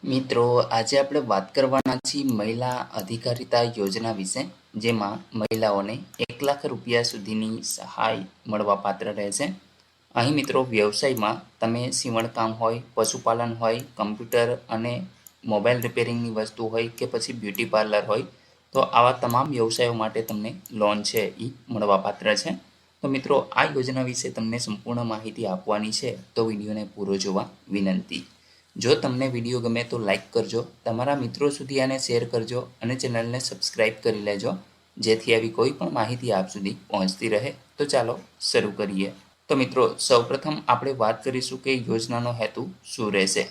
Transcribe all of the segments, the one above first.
મિત્રો, આજે આપણે વાત કરવાના છીએ મહિલા અધિકારીતા યોજના વિશે, જેમાં મહિલાઓને 1 લાખ રૂપિયા સુધીની સહાય મળવાપાત્ર રહેશે. અહીં મિત્રો વ્યવસાયમાં તમે સીવણકામ હોય, પશુપાલન હોય, કમ્પ્યુટર અને મોબાઈલ રિપેરિંગની વસ્તુ હોય કે પછી બ્યુટી પાર્લર હોય, તો આવા તમામ વ્યવસાયો માટે તમને લોન છે એ મળવાપાત્ર છે. તો મિત્રો, આ યોજના વિશે તમને સંપૂર્ણ માહિતી આપવાની છે, તો વિડીયોને પૂરો જોવા વિનંતી. જો તમને વિડીયો ગમે તો લાઈક કરજો, તમારા મિત્રો સુધી આને શેર કરજો અને ચેનલને સબસ્ક્રાઈબ કરી લેજો, જેથી આવી કોઈ પણ માહિતી આપ સુધી પહોંચતી રહે. તો ચાલો શરૂ કરીએ. તો મિત્રો, સૌપ્રથમ આપણે વાત કરીશું કે યોજનાનો હેતુ શું રહેશે.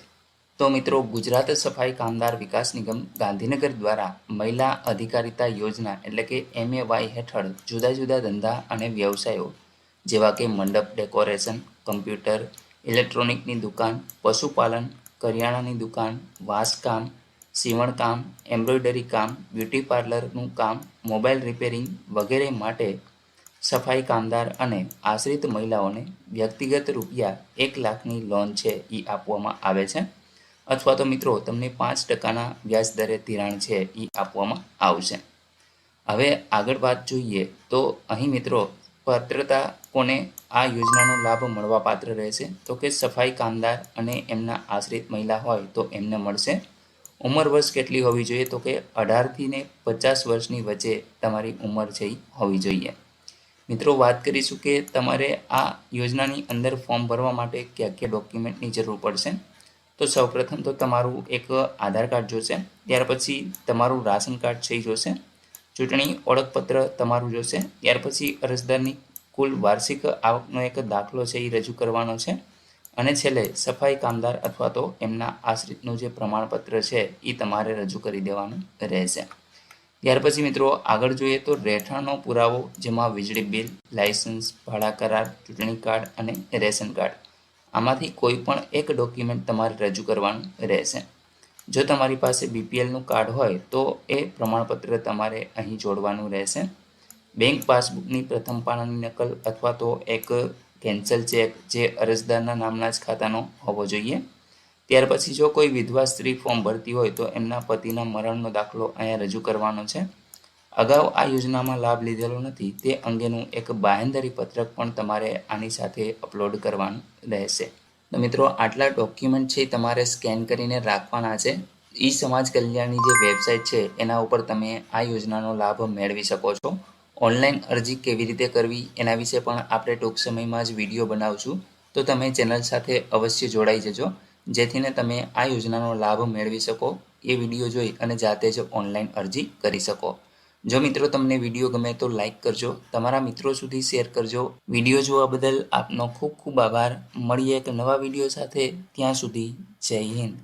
તો મિત્રો, ગુજરાત સફાઈ કામદાર વિકાસ નિગમ ગાંધીનગર દ્વારા મહિલા અધિકારીતા યોજના એટલે કે MAY હેઠળ જુદા જુદા ધંધા અને વ્યવસાયો જેવા કે મંડપ ડેકોરેશન, કમ્પ્યુટર, ઇલેક્ટ્રોનિકની દુકાન, પશુપાલન, કરિયાણાની દુકાન, વાંસકામ, સીવણકામ, એમ્બ્રોઇડરી કામ, બ્યુટી પાર્લરનું કામ, મોબાઈલ રિપેરિંગ વગેરે માટે સફાઈ કામદાર અને આશ્રિત મહિલાઓને વ્યક્તિગત રૂપિયા 1 લાખની લોન છે એ આપવામાં આવે છે, અથવા તો મિત્રો તમને 5%ના વ્યાજ દરે ધિરાણ છે એ આપવામાં આવશે. હવે આગળ વાત જોઈએ તો અહીં મિત્રો પાત્રતા કોને આ યોજનાનો લાભ મળવાપાત્ર રહેશે, તો કે સફાઈ કામદાર અને એમના આશ્રિત મહિલા હોય તો એમને મળશે. ઉંમર વર્ષ કેટલી હોવી જોઈએ, તો કે 18થી ને 50 વર્ષની વચ્ચે તમારી ઉંમર છે એ હોવી જોઈએ. મિત્રો, વાત કરીશું કે તમારે આ યોજનાની અંદર ફોર્મ ભરવા માટે કયા કયા ડોક્યુમેન્ટની જરૂર પડશે. તો સૌપ્રથમ તો તમારું એક આધાર કાર્ડ જોશે, ત્યાર પછી તમારું રાશન કાર્ડ છે જોશે, ચૂંટણી ઓળખપત્ર તમારું જોશે, ત્યાર પછી અરજદારની કુલ વાર્ષિક આવકનો એક દાખલો છે એ રજૂ કરવાનો છે, અને છેલ્લે સફાઈ કામદાર અથવા તો એમના આશ્રિતનું જે પ્રમાણપત્ર છે એ તમારે રજૂ કરી દેવાનું રહેશે. ત્યાર પછી મિત્રો આગળ જોઈએ તો રહેઠાણનો પુરાવો, જેમાં વીજળી બિલ, લાયસન્સ, ભાડા કરાર, ચૂંટણી કાર્ડ અને રેશન કાર્ડ, આમાંથી કોઈ પણ એક ડોક્યુમેન્ટ તમારે રજૂ કરવાનું રહેશે. જો તમારી પાસે BPLનું કાર્ડ હોય તો એ પ્રમાણપત્ર તમારે અહીં જોડવાનું રહેશે. બેંક પાસબુકની પ્રથમ પાનાની નકલ અથવા તો એક કેન્સલ ચેક જે અરજદારના નામના જ ખાતાનો હોવો જોઈએ. ત્યાર પછી જો કોઈ વિધવા સ્ત્રી ફોર્મ ભરતી હોય તો એમના પતિના મરણનો દાખલો અહીંયા રજૂ કરવાનો છે. અગાઉ આ યોજનામાં લાભ લીધેલો નથી તે અંગેનું એક બાહેંધરી પત્રક પણ તમારે આની સાથે અપલોડ કરવાનું રહેશે. તો મિત્રો, આટલા ડોક્યુમેન્ટ છે તમારે સ્કેન કરીને રાખવાના છે. ઈ સમાજ કલ્યાણની જે વેબસાઇટ છે એના ઉપર તમે આ યોજનાનો લાભ મેળવી શકો છો. ઓનલાઈન અરજી કેવી રીતે કરવી એના વિશે પણ આપણે ટૂંક સમયમાં જ વિડીયો બનાવશું, તો તમે ચેનલ સાથે અવશ્ય જોડાઈ જજો, જેથીને તમે આ યોજનાનો લાભ મેળવી શકો, એ વિડીયો જોઈ અને જાતે જ ઓનલાઈન અરજી કરી શકો. જો મિત્રો તમને વિડીયો ગમે તો લાઈક કરજો, તમારા મિત્રો સુધી શેર કરજો. વિડીયો જોવા બદલ આપનો ખૂબ ખૂબ આભાર. મળીએ એક નવા વિડીયો સાથે, ત્યાં સુધી જય હિન્દ.